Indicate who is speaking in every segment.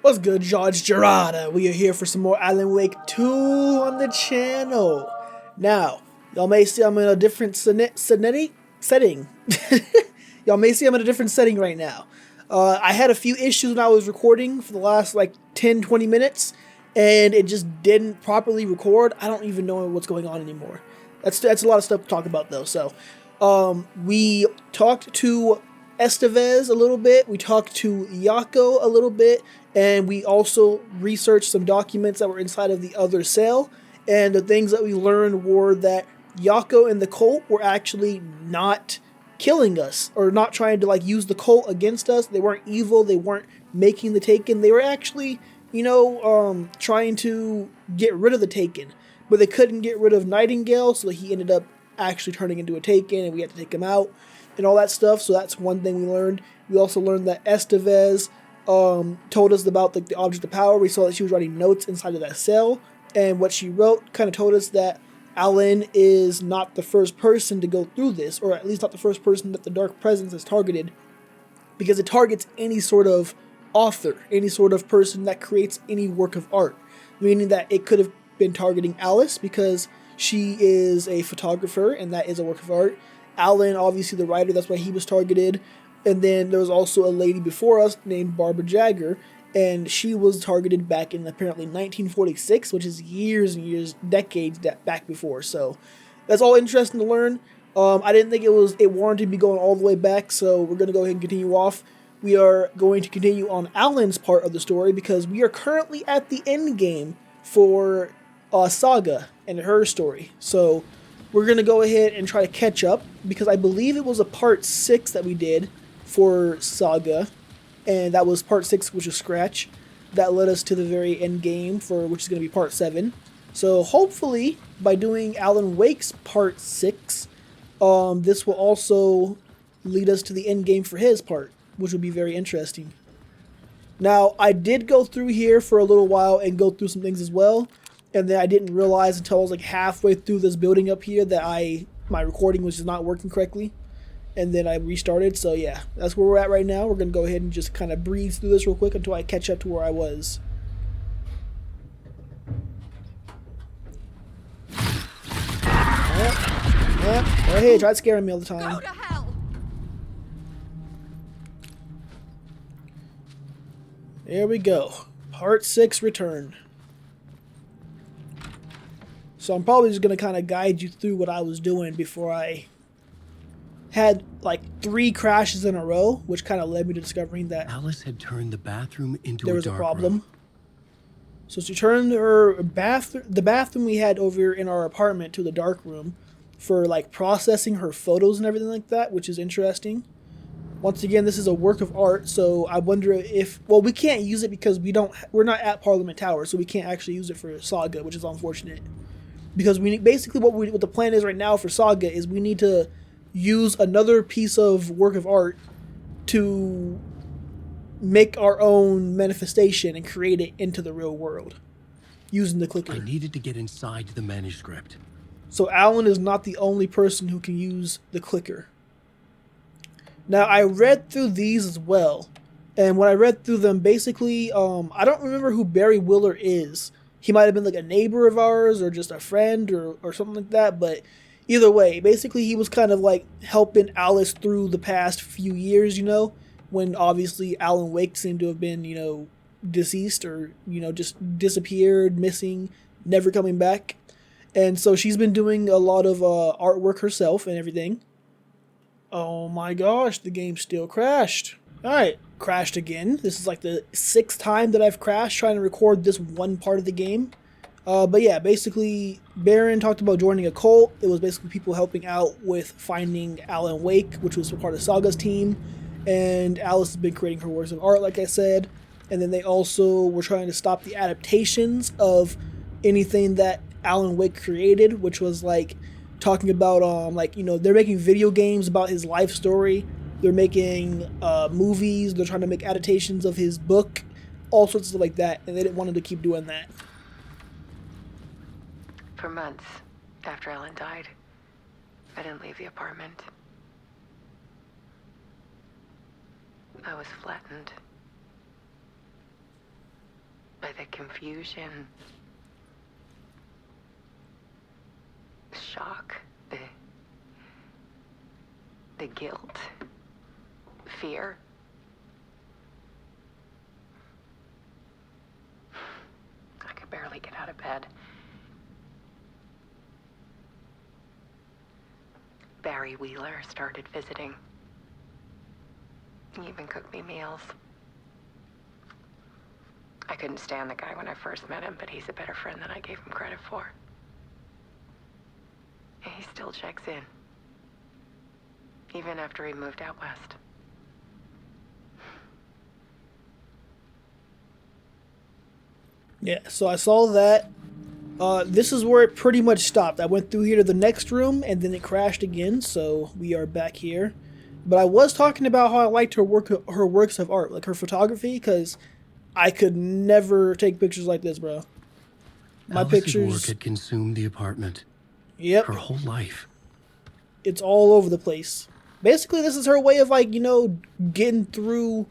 Speaker 1: What's good, George Gerada? We are here for some more Alan Wake 2 on the channel. Now, y'all may see I'm in a different setting. Y'all may see I'm in a different setting right now. I had a few issues when I was recording for the last like 10-20 minutes, and it just didn't properly record. I don't even know what's going on anymore. That's a lot of stuff to talk about though. So, we talked to Estevez a little bit, we talked to Yako a little bit, and we also researched some documents that were inside of the other cell, and the things that we learned were that Yako and the cult were actually not killing us, or not trying to like use the cult against us. They weren't evil, they weren't making the Taken, they were actually, trying to get rid of the Taken, but they couldn't get rid of Nightingale, so he ended up actually turning into a Taken, and we had to take him out and all that stuff. So that's one thing we learned. We also learned that Estevez told us about the object of power. We saw that she was writing notes inside of that cell, and what she wrote kind of told us that Alan is not the first person to go through this, or at least not the first person that the Dark Presence has targeted, because it targets any sort of author, any sort of person that creates any work of art, meaning that it could have been targeting Alice because she is a photographer and that is a work of art. Alan, obviously the writer, that's why he was targeted. And then there was also a lady before us named Barbara Jagger, and she was targeted back in apparently 1946, which is years and years, decades back before. So that's all interesting to learn. I didn't think it warranted me going all the way back, so we're going to go ahead and continue off. We are going to continue on Alan's part of the story because we are currently at the end game for Saga and her story. So we're going to go ahead and try to catch up, because I believe it was a part 6 that we did for Saga, and that was part 6, which is Scratch. That led us to the very end game, which is going to be part 7. So hopefully, by doing Alan Wake's part 6, this will also lead us to the end game for his part, which would be very interesting. Now, I did go through here for a little while and go through some things as well, and then I didn't realize until I was like halfway through this building up here that my recording was just not working correctly, and then I restarted. So yeah, that's where we're at right now. We're going to go ahead and just kind of breeze through this real quick until I catch up to where I was. Yep. Oh, hey, try scaring me all the time.
Speaker 2: Go to hell.
Speaker 1: There we go. Part 6 return. So I'm probably just going to kind of guide you through what I was doing before I had like 3 crashes in a row, which kind of led me to discovering that
Speaker 3: Alice had turned the bathroom into
Speaker 1: there was
Speaker 3: a
Speaker 1: a
Speaker 3: dark
Speaker 1: problem.
Speaker 3: room.
Speaker 1: So she turned the bathroom we had over in our apartment to the dark room for like processing her photos and everything like that, which is interesting. Once again, this is a work of art, so I wonder if, well, we can't use it because we're not at Parliament Tower, so we can't actually use it for Saga, which is unfortunate. Because basically what the plan is right now for Saga is we need to use another piece of work of art to make our own manifestation and create it into the real world using the clicker.
Speaker 3: I needed to get inside the manuscript.
Speaker 1: So Alan is not the only person who can use the clicker. Now, I read through these as well, and when I read through them, basically, I don't remember who Barry Willer is. He might have been like a neighbor of ours or just a friend or something like that, but either way, basically he was kind of like helping Alice through the past few years, when obviously Alan Wake seemed to have been, deceased or, just disappeared, missing, never coming back. And so she's been doing a lot of artwork herself and everything. Oh my gosh, the game still crashed. Alright, crashed again. This is like the 6th time that I've crashed trying to record this one part of the game. But yeah, basically, Baron talked about joining a cult. It was basically people helping out with finding Alan Wake, which was part of Saga's team. And Alice has been creating her works of art, like I said. And then they also were trying to stop the adaptations of anything that Alan Wake created, which was like talking about, they're making video games about his life story. They're making movies. They're trying to make adaptations of his book, all sorts of stuff like that. And they didn't want him to keep doing that.
Speaker 4: For months after Alan died, I didn't leave the apartment. I was flattened. the confusion, the shock, the guilt, fear. I could barely get out of bed. Barry Wheeler started visiting. He even cooked me meals. I couldn't stand the guy when I first met him, but he's a better friend than I gave him credit for. And he still checks in. Even after he moved out west.
Speaker 1: Yeah, so I saw that. This is where it pretty much stopped. I went through here to the next room, and then it crashed again, so we are back here. But I was talking about how I liked her works of art, like her photography, because I could never take pictures like this, bro. My
Speaker 3: Alice's
Speaker 1: pictures...
Speaker 3: work had consumed the apartment.
Speaker 1: Yep.
Speaker 3: Her whole life.
Speaker 1: It's all over the place. Basically, this is her way of, like, you know, getting through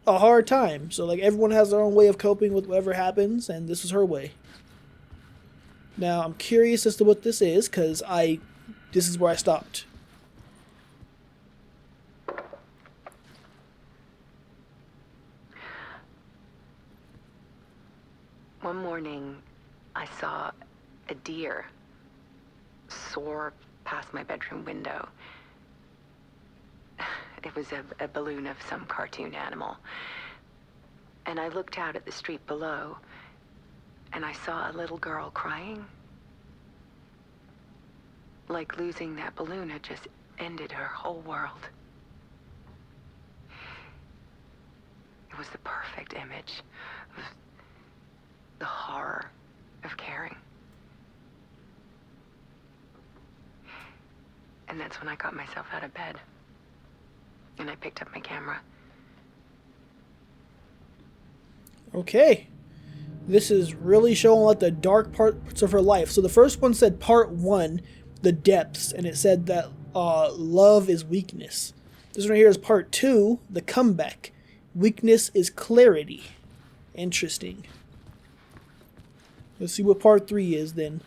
Speaker 1: a hard time. So, like, everyone has their own way of coping with whatever happens, and this is her way. Now, I'm curious as to what this is, because this is where I stopped.
Speaker 4: One morning, I saw a deer soar past my bedroom window. It was a balloon of some cartoon animal. And I looked out at the street below, and I saw a little girl crying. Like losing that balloon had just ended her whole world. It was the perfect image of the horror of caring. And that's when I got myself out of bed. And I picked up my camera.
Speaker 1: Okay. This is really showing like the dark parts of her life. So the first one said part 1, the depths, and it said that love is weakness. This one here is part 2, the comeback. Weakness is clarity. Interesting. Let's see what part 3 is then.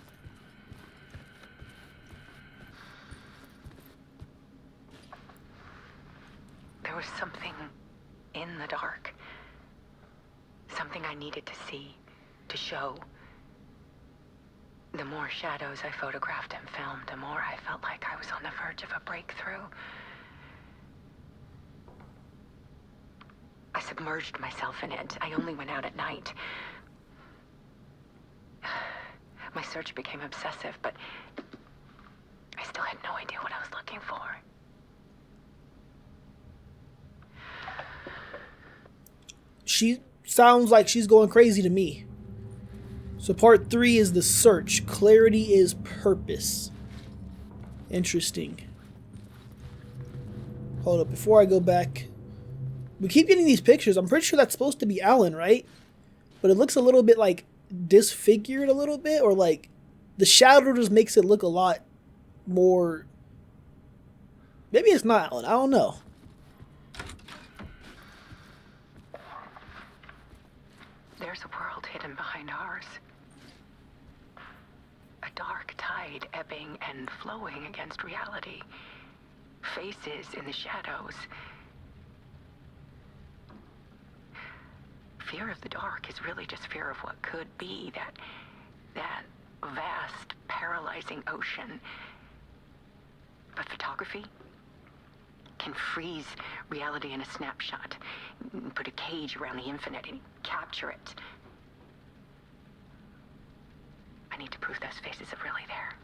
Speaker 4: There was something in the dark. Something I needed to see, to show. The more shadows I photographed and filmed, the more I felt like I was on the verge of a breakthrough. I submerged myself in it. I only went out at night. My search became obsessive, but I still had no idea what I was looking for.
Speaker 1: She sounds like she's going crazy to me. So part 3 is the search. Clarity is purpose. Interesting. Hold up, before I go back. We keep getting these pictures. I'm pretty sure that's supposed to be Alan, right? But it looks a little bit like disfigured a little bit, or like the shadow just makes it look a lot more. Maybe it's not Alan. I don't know.
Speaker 4: There's a world hidden behind ours. A dark tide ebbing and flowing against reality. Faces in the shadows. Fear of the dark is really just fear of what could be, that vast, paralyzing ocean. But photography can freeze reality in a snapshot, put a cage around the infinite and capture it. I need to prove those faces are really there.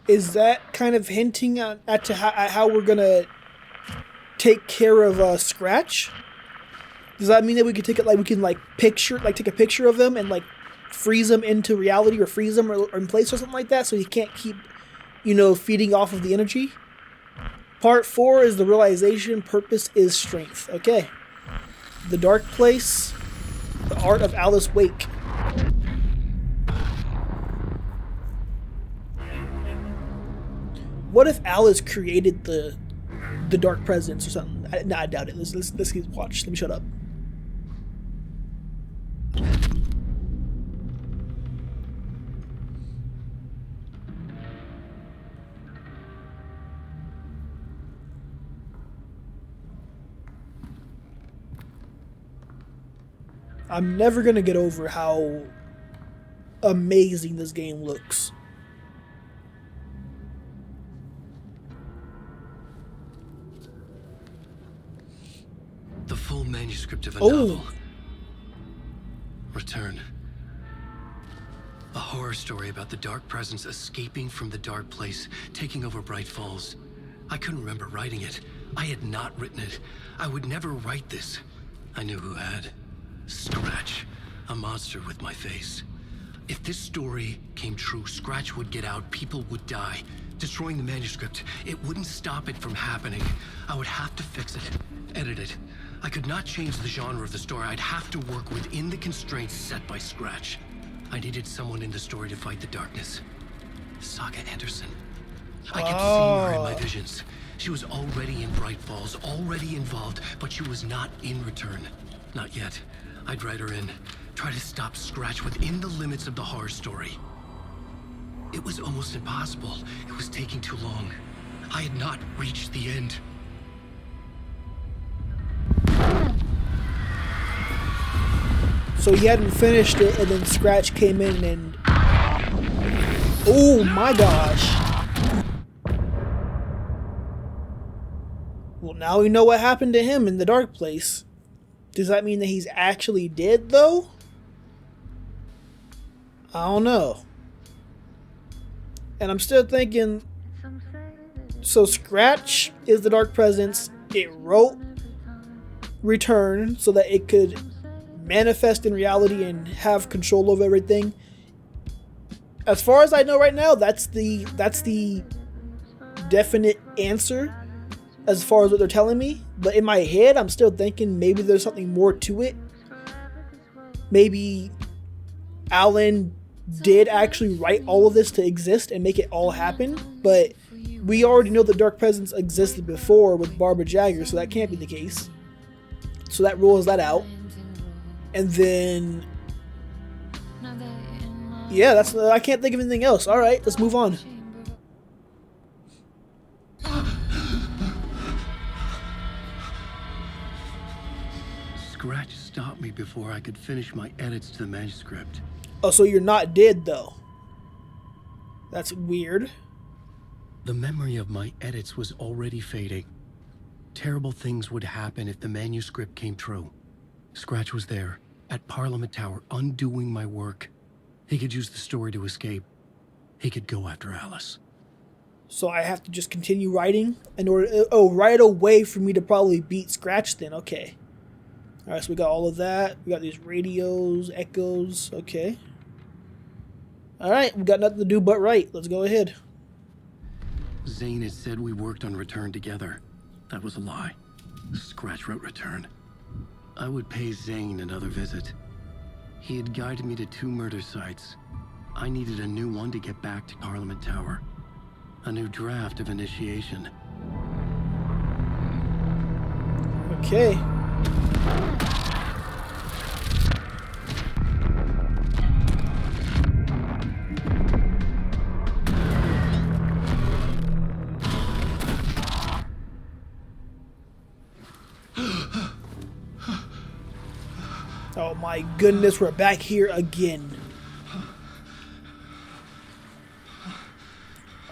Speaker 1: Is that kind of hinting at how we're gonna take care of Scratch? Does that mean that we could take it like we can take a picture of him and like freeze him into reality, or freeze him or in place or something like that, so he can't keep, feeding off of the energy? Part 4 is the realization. Purpose is strength. Okay. The Dark Place. The Art of Alice Wake. What if Alice created the Dark Presence or something? I doubt it. Let's keep watch. Let me shut up. I'm never gonna get over how amazing this game looks.
Speaker 3: The full manuscript of a
Speaker 1: Oh.
Speaker 3: novel. Return. A horror story about the dark presence escaping from the dark place, taking over Bright Falls. I couldn't remember writing it. I had not written it. I would never write this. I knew who had. Scratch. A monster with my face. If this story came true, Scratch would get out, people would die. Destroying the manuscript, it wouldn't stop it from happening. I would have to fix it, edit it. I could not change the genre of the story. I'd have to work within the constraints set by Scratch. I needed someone in the story to fight the darkness. Saga Anderson. I kept seeing her in my visions. She was already in Bright Falls, already involved, but she was not in Return. Not yet. I'd write her in. Try to stop Scratch within the limits of the horror story. It was almost impossible. It was taking too long. I had not reached the end.
Speaker 1: So he hadn't finished it, and then Scratch came in and... Oh my gosh. Well, now we know what happened to him in the dark place. Does that mean that he's actually dead, though? I don't know. And I'm still thinking... So Scratch is the dark presence. It wrote Return so that it could manifest in reality and have control over everything. As far as I know right now, that's the definite answer as far as what they're telling me. But in my head, I'm still thinking maybe there's something more to it. Maybe Alan did actually write all of this to exist and make it all happen, but we already know the Dark Presence existed before with Barbara Jagger, so that can't be the case. So that rules that out. And then, yeah, that's I can't think of anything else. All right, let's move on.
Speaker 3: Scratch stopped me before I could finish my edits to the manuscript.
Speaker 1: Oh, so you're not dead, though. That's weird.
Speaker 3: The memory of my edits was already fading. Terrible things would happen if the manuscript came true. Scratch was there, at Parliament Tower, undoing my work. He could use the story to escape. He could go after Alice.
Speaker 1: So I have to just continue writing in order... Oh, right away for me to probably beat Scratch then. Okay. Alright, so we got all of that. We got these radios, echoes. Okay. Alright, we got nothing to do but write. Let's go ahead.
Speaker 3: Zane had said we worked on Return together. That was a lie. Scratch wrote Return. I would pay Zane another visit. He had guided me to 2 murder sites. I needed a new one to get back to Parliament Tower. A new draft of initiation.
Speaker 1: Okay. Oh my goodness, we're back here again.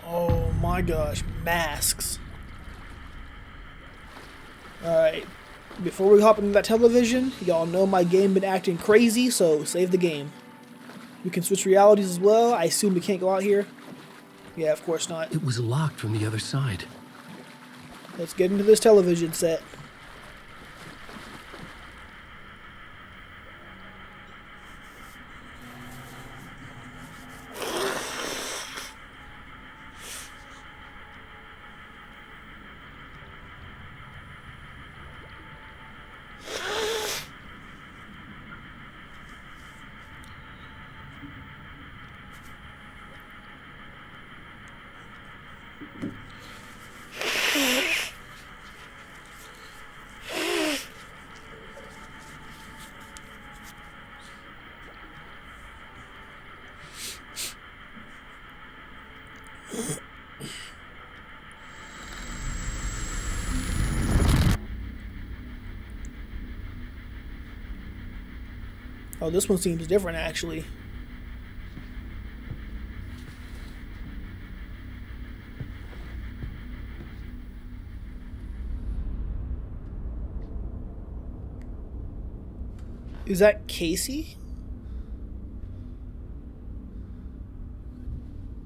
Speaker 1: Oh my gosh, masks. Alright, before we hop into that television, y'all know my game been acting crazy, so save the game. We can switch realities as well. I assume we can't go out here. Yeah, of course not.
Speaker 3: It was locked from the other side.
Speaker 1: Let's get into this television set. Oh, this one seems different, actually. Is that Casey?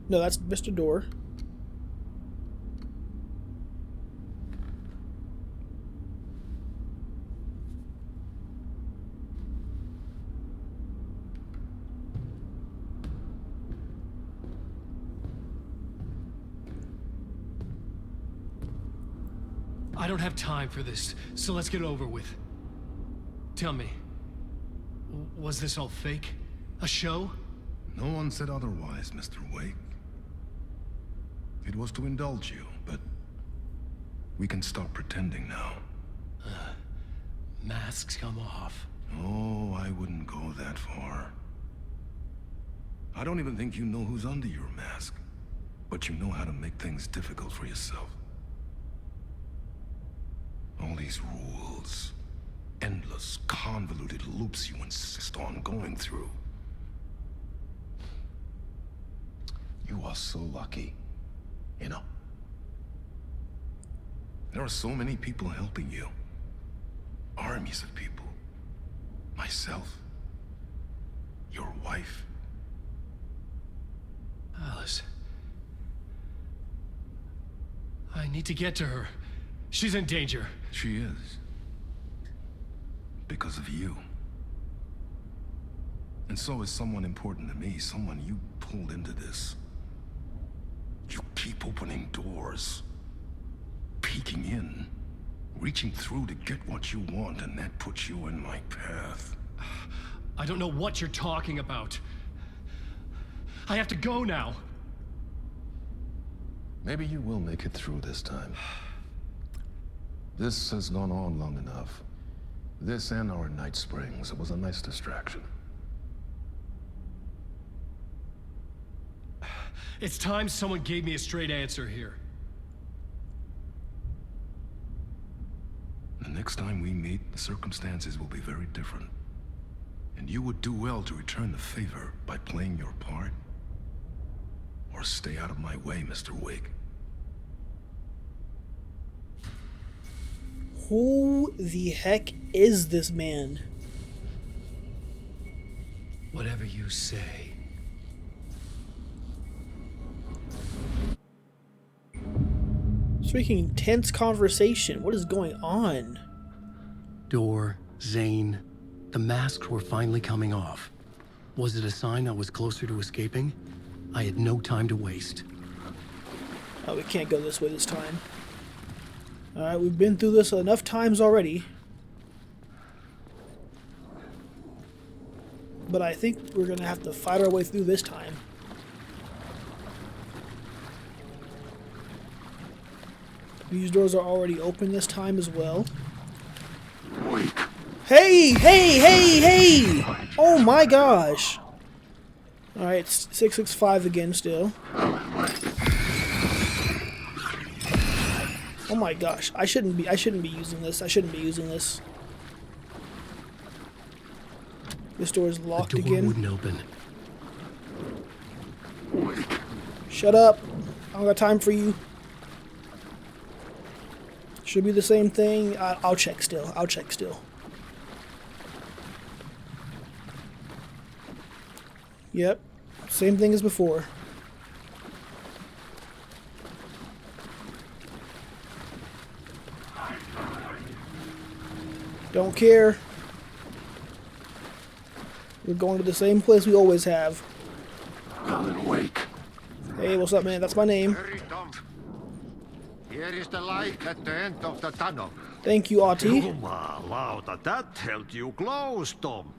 Speaker 1: No, that's Mr. Door.
Speaker 3: I don't have time for this, so let's get it over with. Tell me, was this all fake? A show?
Speaker 2: No one said otherwise, Mr. Wake. It was to indulge you, but we can stop pretending now.
Speaker 3: Masks come off.
Speaker 2: Oh, I wouldn't go that far. I don't even think you know who's under your mask, but you know how to make things difficult for yourself. All these rules, endless, convoluted loops you insist on going through. You are so lucky, you know. There are so many people helping you. Armies of people. Myself. Your wife.
Speaker 3: Alice. I need to get to her. She's in danger.
Speaker 2: She is. Because of you. And so is someone important to me, someone you pulled into this. You keep opening doors. Peeking in. Reaching through to get what you want, and that puts you in my path.
Speaker 3: I don't know what you're talking about. I have to go now.
Speaker 2: Maybe you will make it through this time. This has gone on long enough. This and our Night Springs. It was a nice distraction.
Speaker 3: It's time someone gave me a straight answer here.
Speaker 2: The next time we meet, the circumstances will be very different. And you would do well to return the favor by playing your part. Or stay out of my way, Mr. Wake.
Speaker 1: Who the heck is this man?
Speaker 3: Whatever you say.
Speaker 1: Speaking tense conversation. What is going on?
Speaker 3: Door, Zane, the masks were finally coming off. Was it a sign I was closer to escaping? I had no time to waste.
Speaker 1: Oh, we can't go this way this time. Alright, we've been through this enough times already. But I think we're gonna have to fight our way through this time. These doors are already open this time as well. Hey, hey, hey, hey! Oh my gosh! Alright, it's 665 again still. Oh my gosh, I shouldn't be using this. I shouldn't be using this. This door is locked
Speaker 3: The door
Speaker 1: again.
Speaker 3: wouldn't open.
Speaker 1: Shut up. I don't got time for you. Should be the same thing. I'll check still. I'll check still. Yep. Same thing as before. Don't care. We're going to the same place we always have.
Speaker 2: Alan Wake.
Speaker 1: Hey, what's up, man? That's my name.
Speaker 5: Hurry, Tom. Here is the light at the end of the tunnel.
Speaker 1: Thank you, Auntie.
Speaker 5: Jumalauta, that held you close, Tom.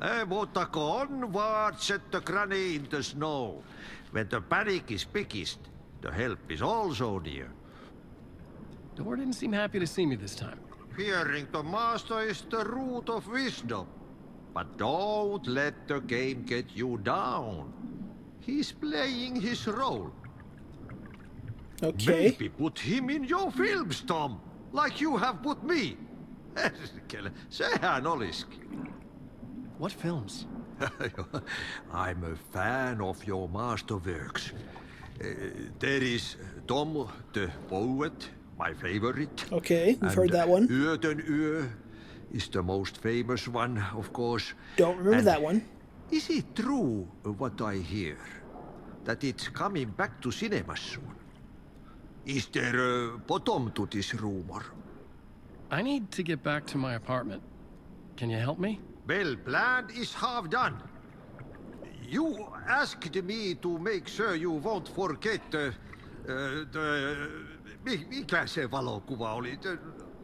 Speaker 5: Mutta onwards set the granny in the snow. When the panic is biggest, the help is also near.
Speaker 3: Door didn't seem happy to see me this time.
Speaker 5: Fearing the master is the root of wisdom. But don't let the game get you down. He's playing his role.
Speaker 1: Okay.
Speaker 5: Maybe put him in your films, Tom. Like you have put me. Sehän olisikin.
Speaker 3: What films?
Speaker 5: I'm a fan of your masterworks. There is Tom the Poet, my favorite.
Speaker 1: Okay, we've heard
Speaker 5: And
Speaker 1: that one.
Speaker 5: Uur den Uur is the most famous one, of course.
Speaker 1: Don't remember
Speaker 5: And
Speaker 1: that one.
Speaker 5: Is it true what I hear? That it's coming back to cinemas soon? Is there a bottom to this rumor?
Speaker 3: I need to get back to my apartment. Can you help me?
Speaker 5: Well, plan is half done. You asked me to make sure you won't forget mikä se valokuva oli? The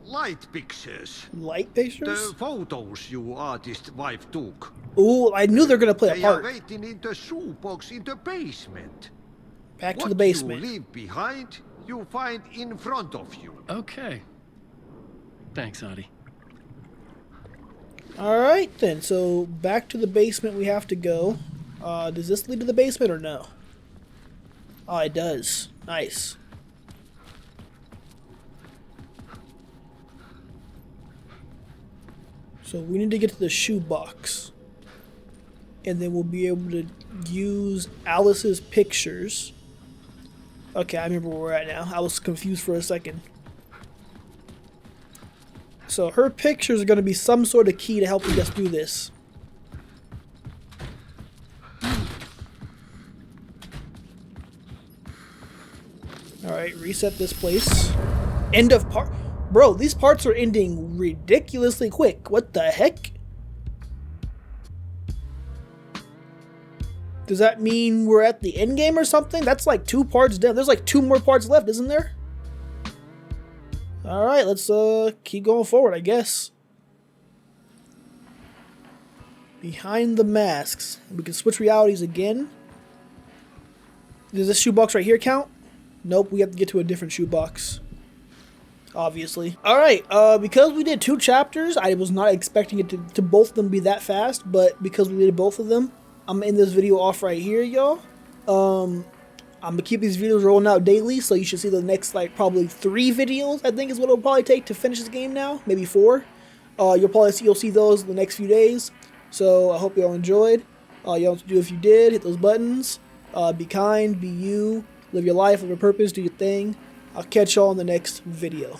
Speaker 5: light pictures.
Speaker 1: Light
Speaker 5: The
Speaker 1: pictures?
Speaker 5: photos you artist wife took.
Speaker 1: Ooh, I knew they're gonna play a
Speaker 5: They are
Speaker 1: part.
Speaker 5: waiting in the shoebox in the basement.
Speaker 1: Back to
Speaker 5: What
Speaker 1: the basement.
Speaker 5: you leave behind, you find in front of you.
Speaker 3: Okay. Thanks, Adi.
Speaker 1: Alright then, so back to the basement we have to go. Does this lead to the basement or no? Oh, it does. Nice. So we need to get to the shoebox. And then we'll be able to use Alice's pictures. Okay, I remember where we're at now. I was confused for a second. So her pictures are going to be some sort of key to helping us do this. Alright, reset this place. End of part. Bro, these parts are ending ridiculously quick. What the heck? Does that mean we're at the end game or something? That's like 2 parts down. There's like 2 more parts left, isn't there? Alright, let's keep going forward, I guess. Behind the masks. We can switch realities again. Does this shoebox right here count? Nope, we have to get to a different shoebox. Obviously. Alright, because we did 2 chapters, I was not expecting it to both of them be that fast, but because we did both of them, I'm in this video off right here, y'all. I'm gonna keep these videos rolling out daily, so you should see the next, like, probably 3 videos, I think is what it'll probably take to finish this game now. Maybe 4. You'll see those in the next few days. So, I hope y'all enjoyed. Y'all know what to do if you did. Hit those buttons. Be kind, be you. Live your life, live your purpose, do your thing. I'll catch y'all in the next video.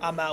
Speaker 1: I'm out.